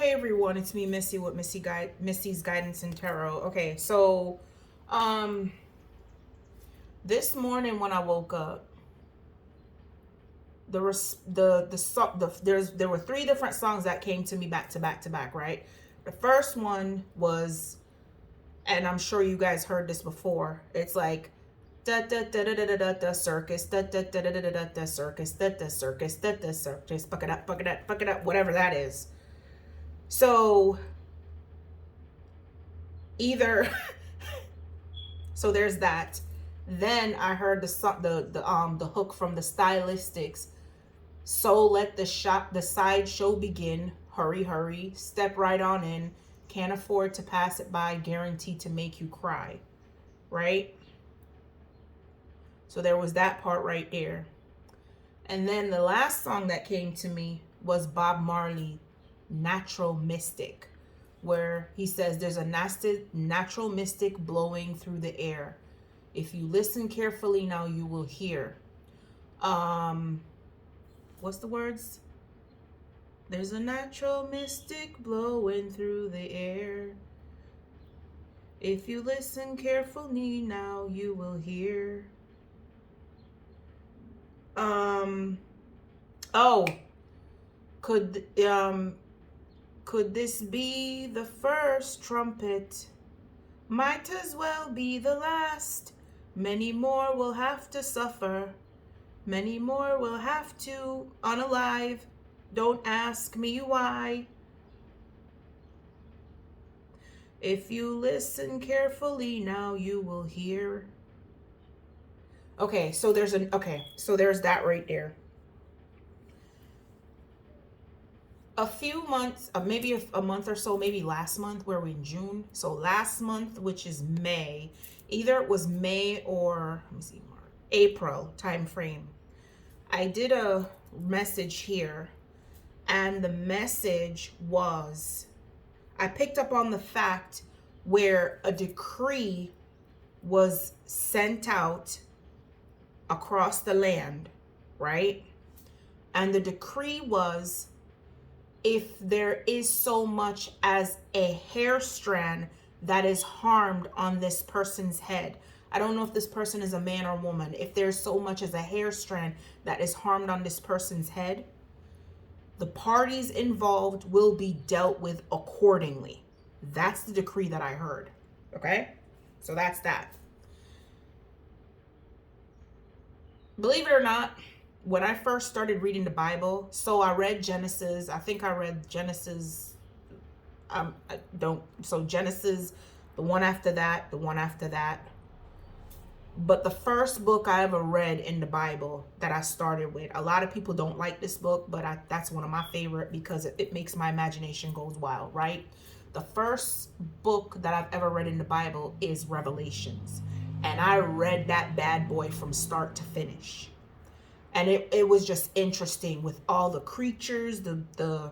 Hey everyone, it's me Missy with Missy's Guidance and Tarot. Okay, so um this morning when I woke up, there were three different songs that came to me back to back to back, right? The first one was, and I'm sure you guys heard this before. It's like da da da da da da da da circus, da da da da da da da circus, da da circus, da da circus, fuck it up, whatever that is. So either so there's that. Then I heard the hook from the Stylistics. So let the side show begin. Hurry, hurry, step right on in. Can't afford to pass it by. Guaranteed to make you cry. Right? So there was that part right there. And then the last song that came to me was Bob Marley, Natural Mystic, where he says there's a nasty natural mystic blowing through the air. If you listen carefully now, you will hear. What's the words? There's a natural mystic blowing through the air. If you listen carefully now, you will hear. Oh, could this be the first trumpet? Might as well be the last. Many more will have to suffer. Many more will have to unalive. Don't ask me why. If you listen carefully now, you will hear. Okay, so there's that right there. A few months, maybe a month or so, maybe last month, where we're in June. So last month, which is May, either it was May or let me see, April time frame. I did a message here, and the message was, I picked up on the fact where a decree was sent out across the land, right? And the decree was, if there is so much as a hair strand that is harmed on this person's head. I don't know if this person is a man or woman. If there's so much as a hair strand that is harmed on this person's head, the parties involved will be dealt with accordingly. That's the decree that I heard. Okay? So that's that. Believe it or not, when I first started reading the Bible, so I read Genesis. I think I read Genesis. Genesis, the one after that, the one after that. But the first book I ever read in the Bible that I started with, a lot of people don't like this book, but that's one of my favorite because it makes my imagination goes wild, right? The first book that I've ever read in the Bible is Revelations. And I read that bad boy from start to finish. And it was just interesting with all the creatures, the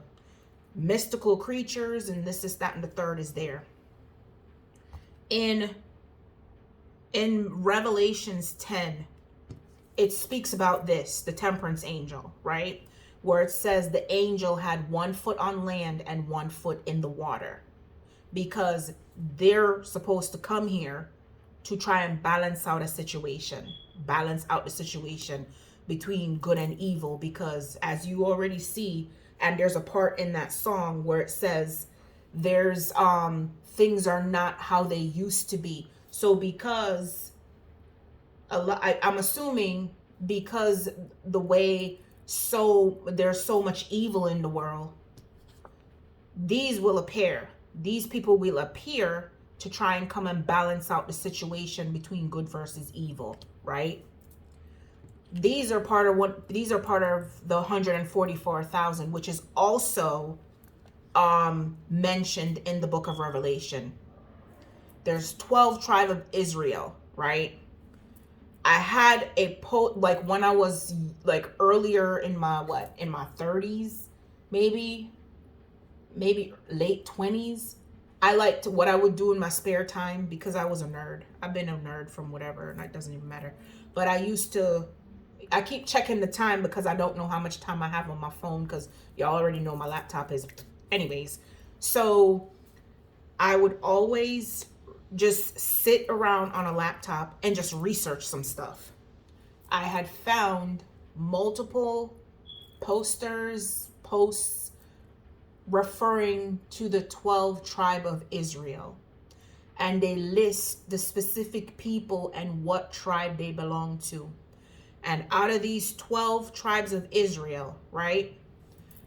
mystical creatures, and this, that, and the third is there. In Revelations 10, it speaks about this, the temperance angel, right? Where it says the angel had 1 foot on land and 1 foot in the water. Because they're supposed to come here to try and balance out the situation between good and evil, because as you already see, and there's a part in that song where it says there's things are not how they used to be. So because I'm assuming because the way there's so much evil in the world, these people will appear to try and come and balance out the situation between good versus evil, right? These are part of the 144,000, which is also mentioned in the book of Revelation. There's 12 tribes of Israel, right? I had a like when I was like earlier in my 30s, maybe late 20s. I liked what I would do in my spare time because I was a nerd. I've been a nerd from whatever, and it doesn't even matter. But I keep checking the time because I don't know how much time I have on my phone because y'all already know my laptop is. Anyways, So I would always just sit around on a laptop and just research some stuff. I had found multiple posts referring to the 12 tribe of Israel. And they list the specific people and what tribe they belong to. And out of these 12 tribes of Israel, right,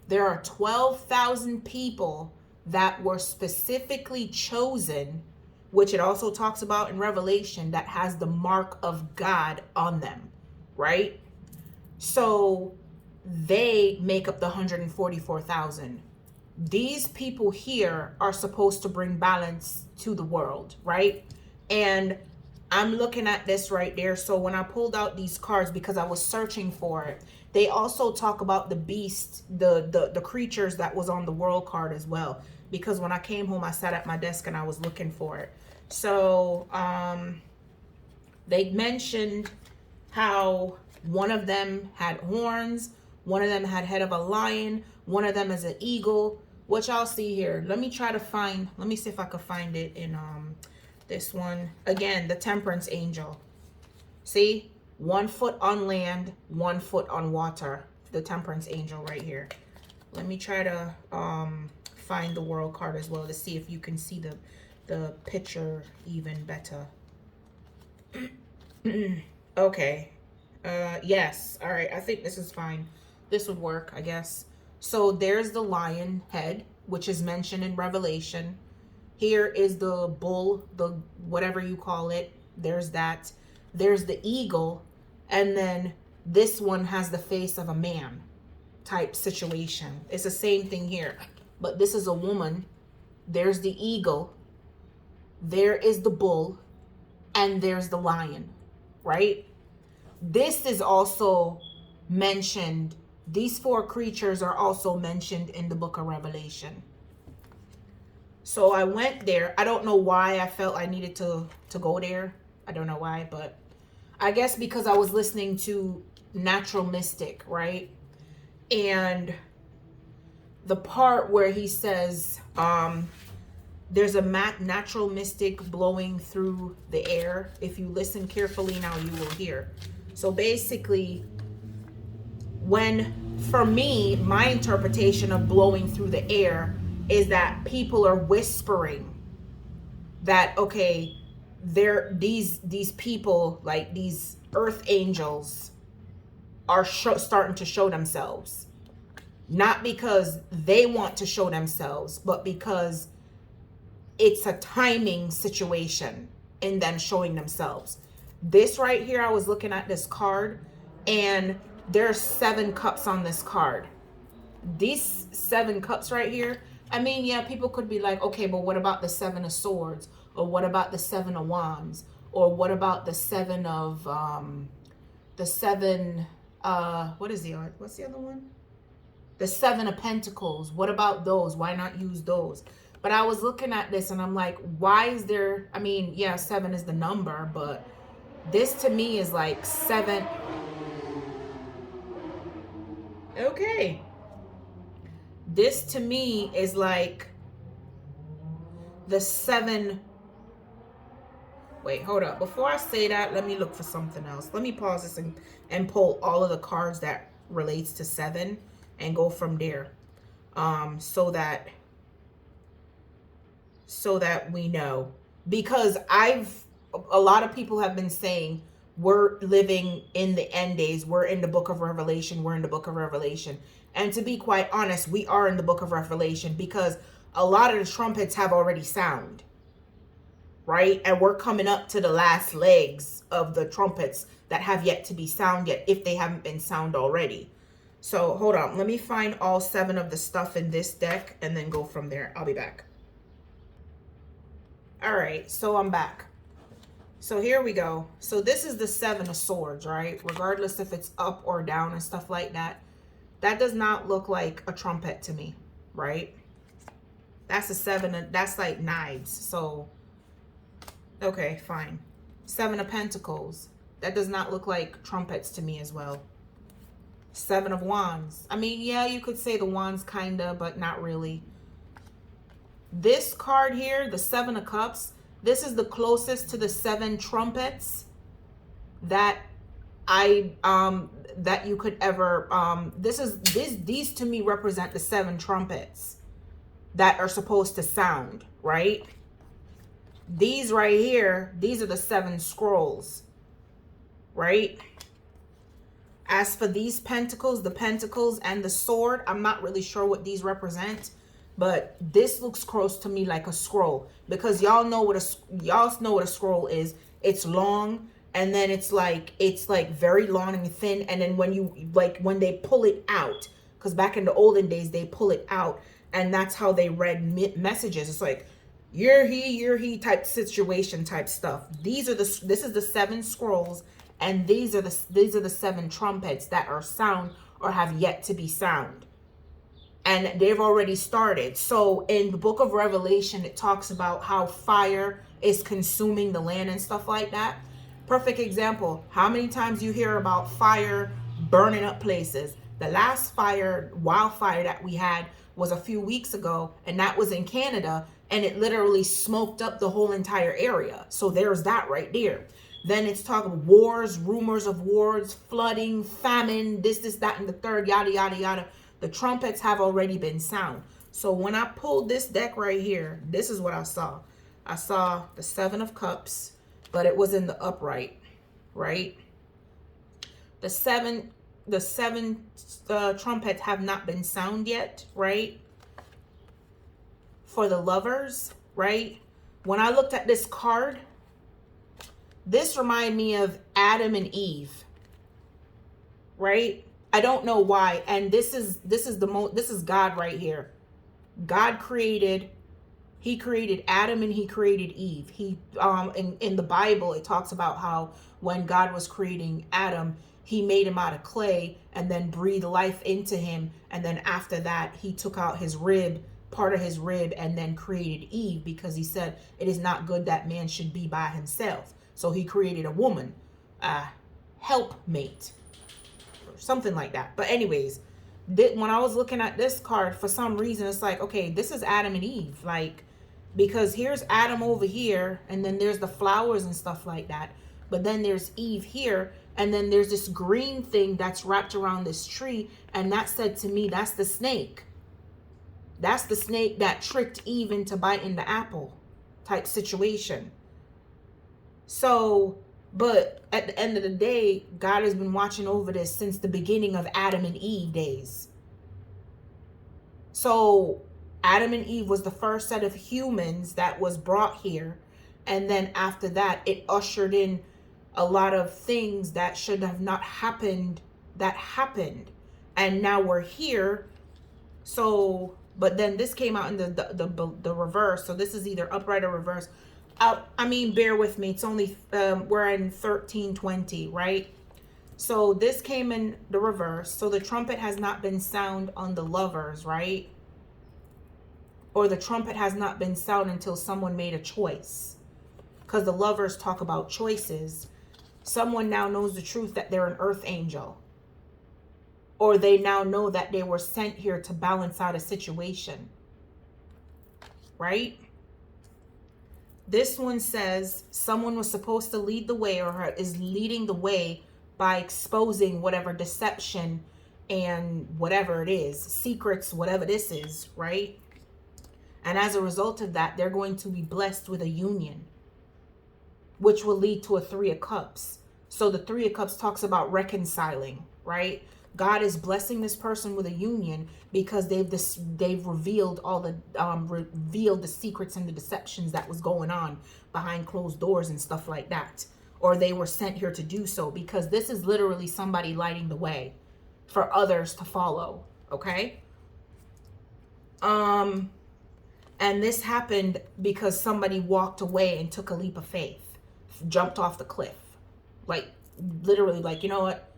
there are 12,000 people that were specifically chosen, which it also talks about in Revelation, that has the mark of God on them, right? So they make up the 144,000. These people here are supposed to bring balance to the world, right? And I'm looking at this right there. So when I pulled out these cards, because I was searching for it, they also talk about the beast, the creatures that was on the world card as well. Because when I came home, I sat at my desk and I was looking for it. So they mentioned how one of them had horns, one of them had head of a lion, one of them is an eagle. What y'all see here? Let me see if I could find it in this one. Again, the temperance angel. See? 1 foot on land, 1 foot on water. The temperance angel right here. Let me try to find the world card as well to see if you can see the picture even better. Okay. Yes. All right. I think this is fine. This would work, I guess. So there's the lion head, which is mentioned in Revelation. Here is the bull, the whatever you call it. There's that. There's the eagle. And then this one has the face of a man type situation. It's the same thing here. But this is a woman. There's the eagle. There is the bull. And there's the lion. Right? This is also mentioned. These 4 creatures are also mentioned in the book of Revelation. So I went there. I don't know why I felt I needed to go there. I don't know why, but I guess because I was listening to Natural Mystic, right? And the part where he says, there's a natural mystic blowing through the air. If you listen carefully now, you will hear. So basically, for me, my interpretation of blowing through the air is that people are whispering that, okay, these people, like these earth angels, are starting to show themselves. Not because they want to show themselves, but because it's a timing situation in them showing themselves. This right here, I was looking at this card, and there's 7 cups on this card. These 7 cups right here, I mean, yeah, people could be like, okay, but what about the 7 of swords? Or what about the 7 of wands? Or what about the 7 of, what's the other one? The 7 of pentacles. What about those? Why not use those? But I was looking at this and I'm like, why is there, I mean, yeah, 7 is the number, but this to me is like 7. Okay. This to me is like the 7. Wait, hold up. Before I say that, let me look for something else. Let me pause this and pull all of the cards that relates to 7 and go from there. So that we know. Because a lot of people have been saying we're living in the end days. We're in the book of Revelation. We're in the book of Revelation. And to be quite honest, we are in the book of Revelation because a lot of the trumpets have already sound. Right? And we're coming up to the last legs of the trumpets that have yet to be sound yet, if they haven't been sound already. So hold on. Let me find all 7 of the stuff in this deck and then go from there. I'll be back. All right. So I'm back. So here we go. So this is the 7 of swords, right? Regardless if it's up or down and stuff like that. That does not look like a trumpet to me, right? That's a 7. That's like knives. So okay, fine. 7 of pentacles. That does not look like trumpets to me as well. 7 of wands. I mean, yeah, you could say the wands kinda, but not really. This card here, the Seven of Cups, this is the closest to the 7 trumpets that that you could ever these to me represent the 7 trumpets that are supposed to sound, right? These right here, these are the 7 scrolls, right? As for these pentacles, the pentacles and the sword, I'm not really sure what these represent, but this looks close to me like a scroll, because y'all know what a scroll is. It's long, and then it's like very long and thin, and then when they pull it out, because back in the olden days they pull it out, and that's how they read messages. It's like you're he type situation type stuff. This is the 7 scrolls, and these are the 7 trumpets that are sound or have yet to be sound. And they've already started. So in the book of Revelation, it talks about how fire is consuming the land and stuff like that. Perfect example. How many times you hear about fire burning up places? The last wildfire that we had was a few weeks ago, and that was in Canada, and it literally smoked up the whole entire area. So there's that right there. Then it's talking wars, rumors of wars, flooding, famine, this, that, and the third, yada, yada, yada. The trumpets have already been sound. So when I pulled this deck right here, this is what I saw. I saw the 7 of Cups, but it was in the upright, right? The seven trumpets have not been sound yet, right? For the Lovers, right? When I looked at this card, this reminded me of Adam and Eve, right? I don't know why. And this is God right here. God created Adam and he created Eve. In the Bible, it talks about how when God was creating Adam, he made him out of clay and then breathed life into him. And then after that, he took out part of his rib, and then created Eve, because he said it is not good that man should be by himself. So he created a woman, a helpmate, or something like that. But anyways, when I was looking at this card, for some reason, it's like, okay, this is Adam and Eve. Like, because here's Adam over here, and then there's the flowers and stuff like that. But then there's Eve here, and then there's this green thing that's wrapped around this tree. And that said to me, that's the snake. That's the snake that tricked Eve into biting the apple type situation. So, but at the end of the day, God has been watching over this since the beginning of Adam and Eve days. So Adam and Eve was the first set of humans that was brought here. And then after that, it ushered in a lot of things that should have not happened that happened. And now we're here. So, but then this came out in the reverse. So this is either upright or reverse. I mean, bear with me. It's only, we're in 1320, right? So this came in the reverse. So the trumpet has not been sound on the Lovers, right? Or the trumpet has not been sound until someone made a choice. Because the Lovers talk about choices. Someone now knows the truth that they're an earth angel. Or they now know that they were sent here to balance out a situation. Right? This one says someone was supposed to lead the way, or is leading the way by exposing whatever deception and whatever it is, secrets, whatever this is, right? And as a result of that, they're going to be blessed with a union, which will lead to a 3 of Cups. So the 3 of Cups talks about reconciling, right? God is blessing this person with a union because they've revealed revealed the secrets and the deceptions that was going on behind closed doors and stuff like that. Or they were sent here to do so, because this is literally somebody lighting the way for others to follow. Okay. And this happened because somebody walked away and took a leap of faith, jumped off the cliff, like literally, like, you know what?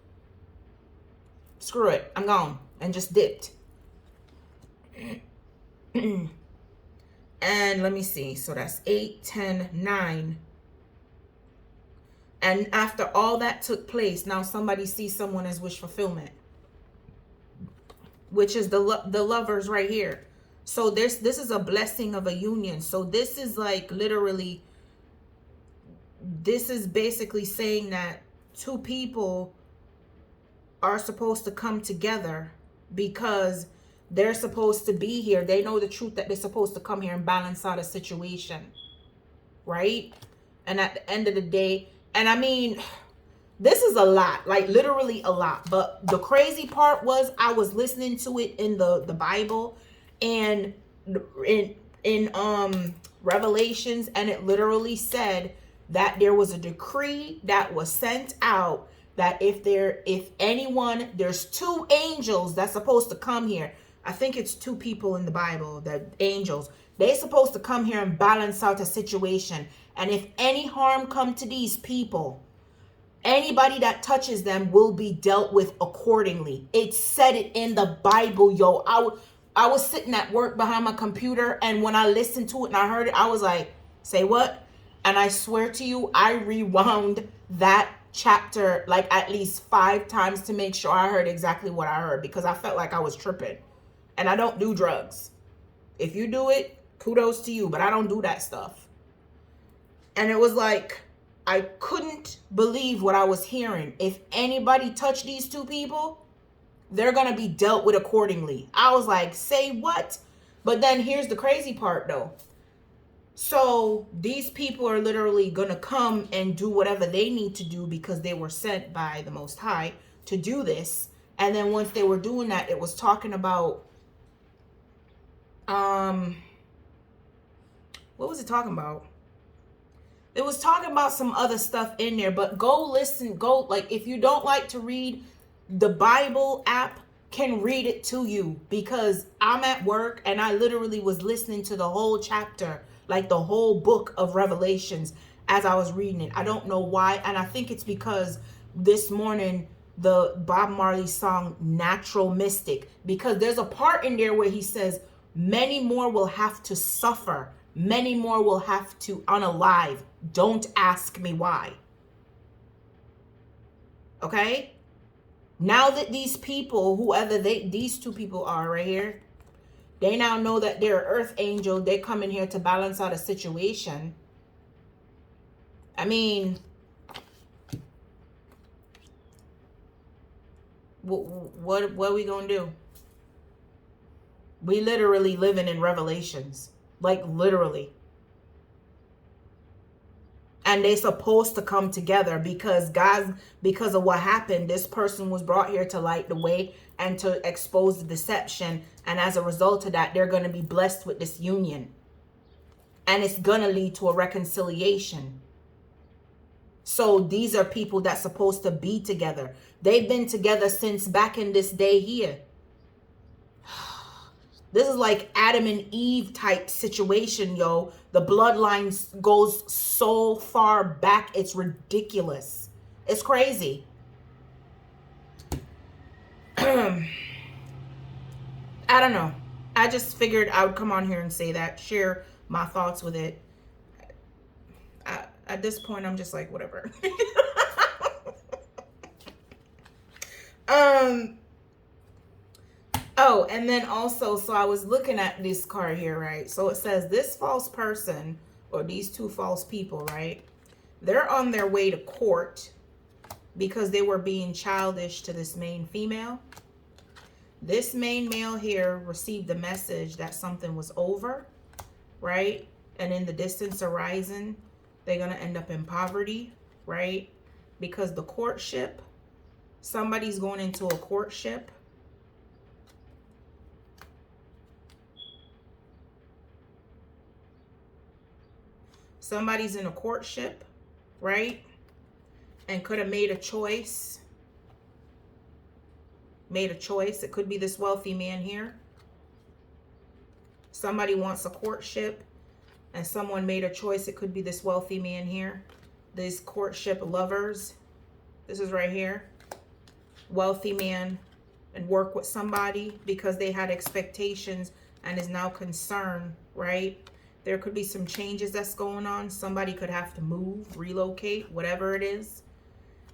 Screw it, I'm gone, and just dipped. And let me see. So that's 8, 10, 9. And after all that took place, now somebody sees someone as wish fulfillment, which is the Lovers right here. So this is a blessing of a union. So this is like literally, this is basically saying that two people are supposed to come together because they're supposed to be here. They know the truth that they're supposed to come here and balance out a situation, right? And at the end of the day, and I mean, this is a lot, like literally a lot. But the crazy part was I was listening to it in the Bible and in Revelations, and it literally said that there was a decree that was sent out that if anyone, there's two angels that's supposed to come here. I think it's two people in the Bible, that angels, they're supposed to come here and balance out a situation. And if any harm come to these people, anybody that touches them will be dealt with accordingly. It said it in the Bible, yo. I was sitting at work behind my computer, and when I listened to it and I heard it, I was like, say what? And I swear to you, I rewound that chapter like at least 5 times to make sure I heard exactly what I heard, because I felt like I was tripping. And I don't do drugs. If you do it, kudos to you, but I don't do that stuff. And it was like, I couldn't believe what I was hearing. If anybody touched these two people, they're going to be dealt with accordingly. I was like, say what? But then here's the crazy part though. So these people are literally going to come and do whatever they need to do because they were sent by the Most High to do this. And then once they were doing that, it was talking about, what was it talking about? It was talking about some other stuff in there, but go listen, go, like, if you don't like to read, the Bible app can read it to you, because I'm at work and I literally was listening to the whole chapter, like the whole book of Revelations as I was reading it. I don't know why. And I think it's because this morning, the Bob Marley song, Natural Mystic, because there's a part in there where he says, many more will have to suffer. Many more will have to unalive. Don't ask me why. Okay? Now that these people, whoever these two people are right here, they now know that they're earth angel. They come in here to balance out a situation. I mean, what are we gonna do? We literally living in Revelations. Like literally. And they're supposed to come together because because of what happened, this person was brought here to light the way and to expose the deception. And as a result of that, they're going to be blessed with this union. And it's going to lead to a reconciliation. So these are people that's supposed to be together. They've been together since back in this day here. This is like Adam and Eve type situation, yo. The bloodline goes so far back. It's ridiculous. It's crazy. I don't know. I just figured I would come on here and say that, share my thoughts with it. At this point, I'm just like, whatever. Oh, and then also, so I was looking at this card here, right? So it says this false person, or these two false people, right? They're on their way to court because they were being childish to this main female. This main male here received the message that something was over, right? And in the distance horizon, they're going to end up in poverty, right? Because the courtship, somebody's going into a courtship. Somebody's in a courtship, right? And could have made a choice. Made a choice. It could be this wealthy man here. Somebody wants a courtship and someone made a choice. It could be this wealthy man here. These courtship lovers. This is right here. Wealthy man and work with somebody because they had expectations and is now concerned, right? There could be some changes that's going on. Somebody could have to move, relocate, whatever it is,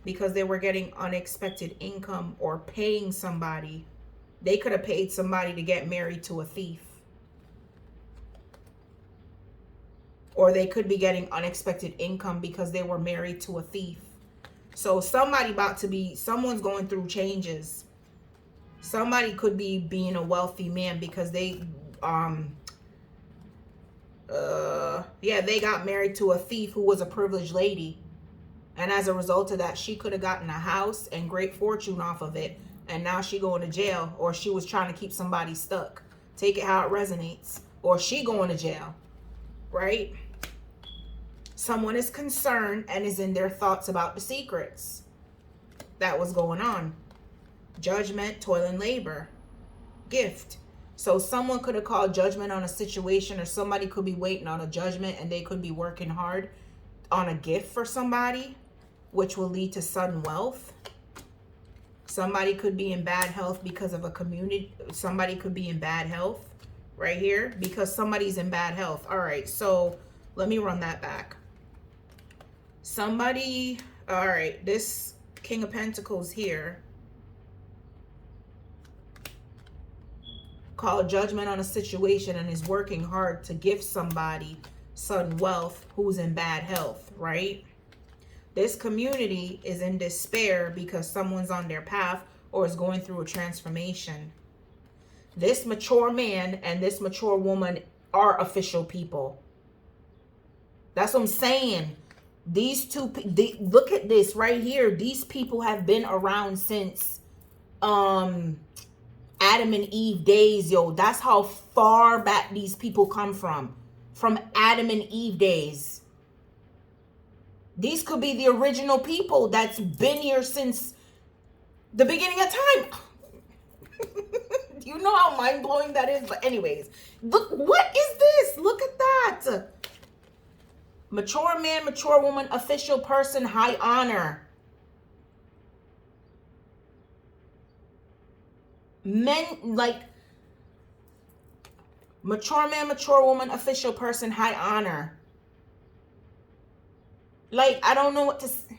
because they were getting unexpected income or paying somebody. They could have paid somebody to get married to a thief. or they could be getting unexpected income because they were married to a thief. So someone's going through changes. Somebody could be being a wealthy man because they they got married to a thief who was a privileged lady. And as a result of that, she could have gotten a house and great fortune off of it. And now she going to jail, or she was trying to keep somebody stuck. Take it how it resonates. Or she going to jail, right? Someone is concerned and is in their thoughts about the secrets that was going on. Judgment, toil and labor, gift. So someone could have called judgment on a situation, or somebody could be waiting on a judgment and they could be working hard on a gift for somebody, which will lead to sudden wealth. Somebody could be in bad health because of a community. Somebody could be in bad health right here because somebody's in bad health. All right, so let me run that back. Somebody, all right, this King of Pentacles here called judgment on a situation and is working hard to give somebody sudden wealth who's in bad health, right? This community is in despair because someone's on their path or is going through a transformation. This mature man and this mature woman are official people. That's what I'm saying. These two, look at this right here. These people have been around since Adam and Eve days, yo. That's how far back these people come from Adam and Eve days. These could be the original people that's been here since the beginning of time. You know how mind-blowing that is? But anyways, look, what is this? Look at that. Mature man, mature woman, official person, high honor. Men, like, mature man, mature woman, official person, high honor. Like, I don't know what to say.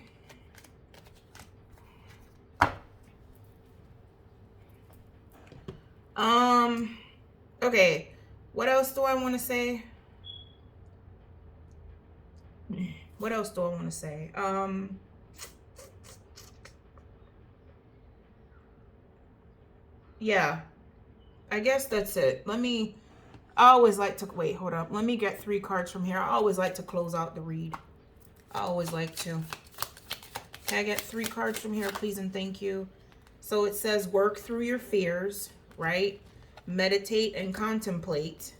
Okay. What else do I want to say? What else do I want to say? Yeah. I guess that's it. I always like to, wait, hold up. Let me get 3 cards from here. I always like to close out the read. I always like to. Can I get 3 cards from here, please and thank you? So it says work through your fears, right? Meditate and contemplate.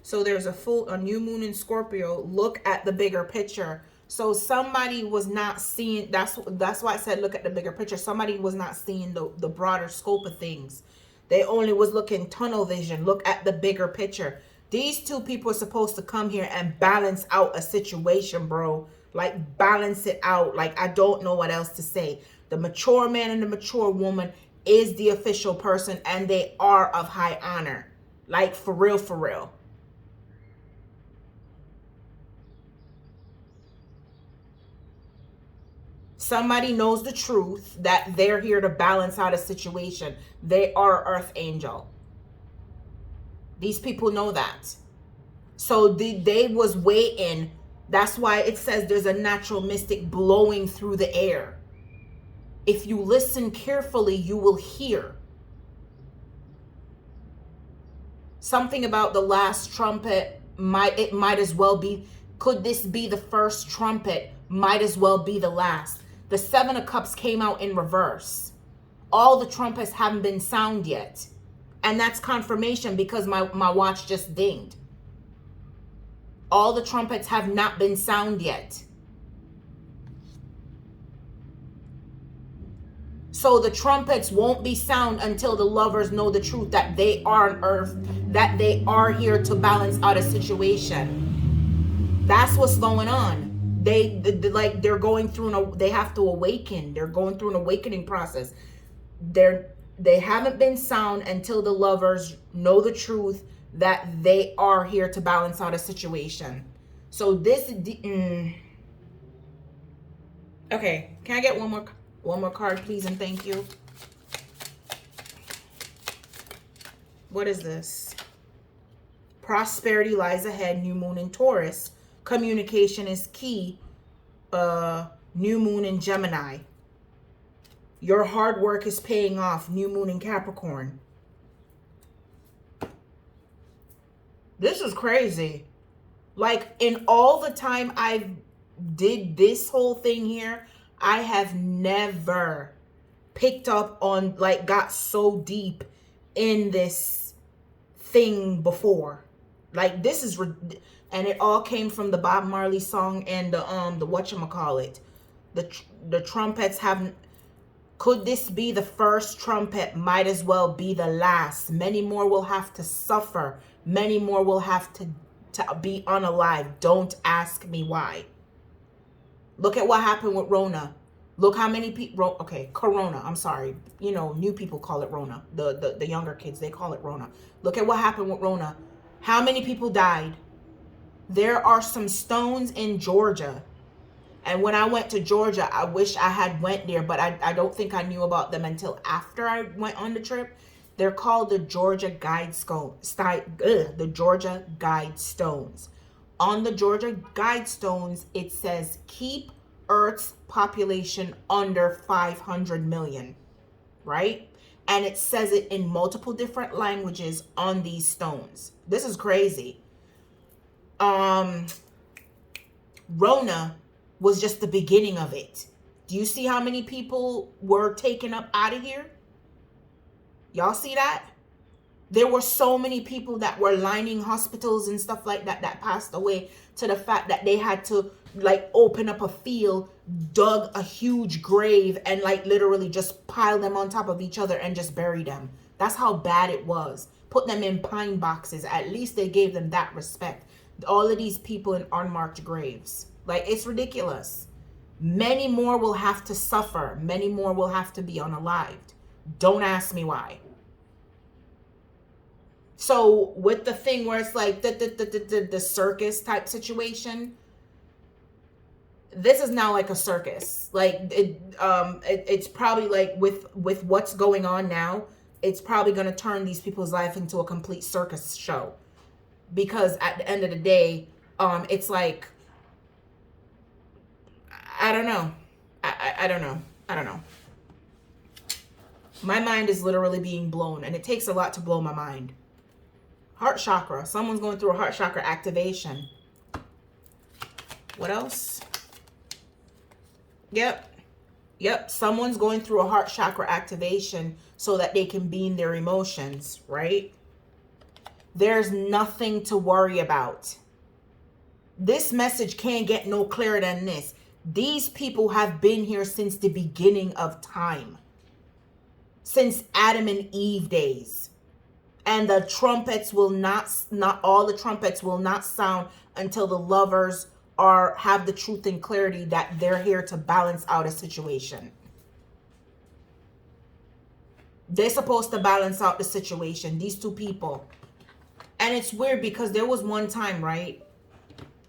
So there's a new moon in Scorpio. Look at the bigger picture. So somebody was not seeing, that's why I said look at the bigger picture. Somebody was not seeing the broader scope of things. They only was looking tunnel vision. Look at the bigger picture. These two people are supposed to come here and balance out a situation, bro. Like, balance it out. Like, I don't know what else to say. The mature man and the mature woman is the official person, and they are of high honor. Like, for real, for real. Somebody knows the truth that they're here to balance out a situation. They are Earth Angel. These people know that. So they was waiting. That's why it says there's a natural mystic blowing through the air. If you listen carefully, you will hear. Something about the last trumpet, it might as well be, could this be the first trumpet? Might as well be the last. The 7 of Cups came out in reverse. All the trumpets haven't been sound yet. And that's confirmation because my watch just dinged. All the trumpets have not been sound yet. So the trumpets won't be sound until the lovers know the truth that they are on earth, that they are here to balance out a situation. That's what's going on. They're going through they have to awaken. They're going through an awakening process. They haven't been sound until the lovers know the truth that they are here to balance out a situation. So this okay, can I get one more card, please and thank you? What is this? Prosperity lies ahead. New moon in Taurus. Communication is key. New moon in Gemini. Your hard work is paying off. New moon in Capricorn. This is crazy. Like, in all the time I did this whole thing here, I have never picked up on, like, got so deep in this thing before. Like, this is, and it all came from the Bob Marley song and the whatchamacallit. The trumpets haven't, could this be the first trumpet? Might as well be the last. Many more will have to suffer. Many more will have to be unalive. Don't ask me why. Look at what happened with Rona. Look how many people, okay, Corona, I'm sorry. You know, new people call it Rona. The younger kids, they call it Rona. Look at what happened with Rona. How many people died? There are some stones in Georgia. And when I went to Georgia, I wish I had went there, but I don't think I knew about them until after I went on the trip. They're called the Georgia the Georgia Guidestones. On the Georgia Guidestones, it says keep Earth's population under 500 million, right? And it says it in multiple different languages on these stones. This is crazy. Rona was just the beginning of it. Do you see how many people were taken up out of here? Y'all see that? There were so many people that were lining hospitals and stuff like that that passed away, to the fact that they had to, like, open up a field, dug a huge grave, and, like, literally just pile them on top of each other and just bury them. That's how bad it was. Put them in pine boxes. At least they gave them that respect. All of these people in unmarked graves. Like, it's ridiculous. Many more will have to suffer. Many more will have to be unalived. Don't ask me why. So with the thing where it's like the circus type situation, this is now like a circus. Like, it's probably like with what's going on now, it's probably going to turn these people's life into a complete circus show. Because at the end of the day, it's like, I don't know. I don't know. I don't know. My mind is literally being blown, and it takes a lot to blow my mind. Heart chakra. Someone's going through a heart chakra activation. What else? Yep. Someone's going through a heart chakra activation so that they can be in their emotions, right? There's nothing to worry about. This message can't get no clearer than this. These people have been here since the beginning of time. Since Adam and Eve days. And the trumpets will not all the trumpets will not sound until the lovers have the truth and clarity that they're here to balance out a situation. They're supposed to balance out the situation, these two people. And it's weird because there was one time, right?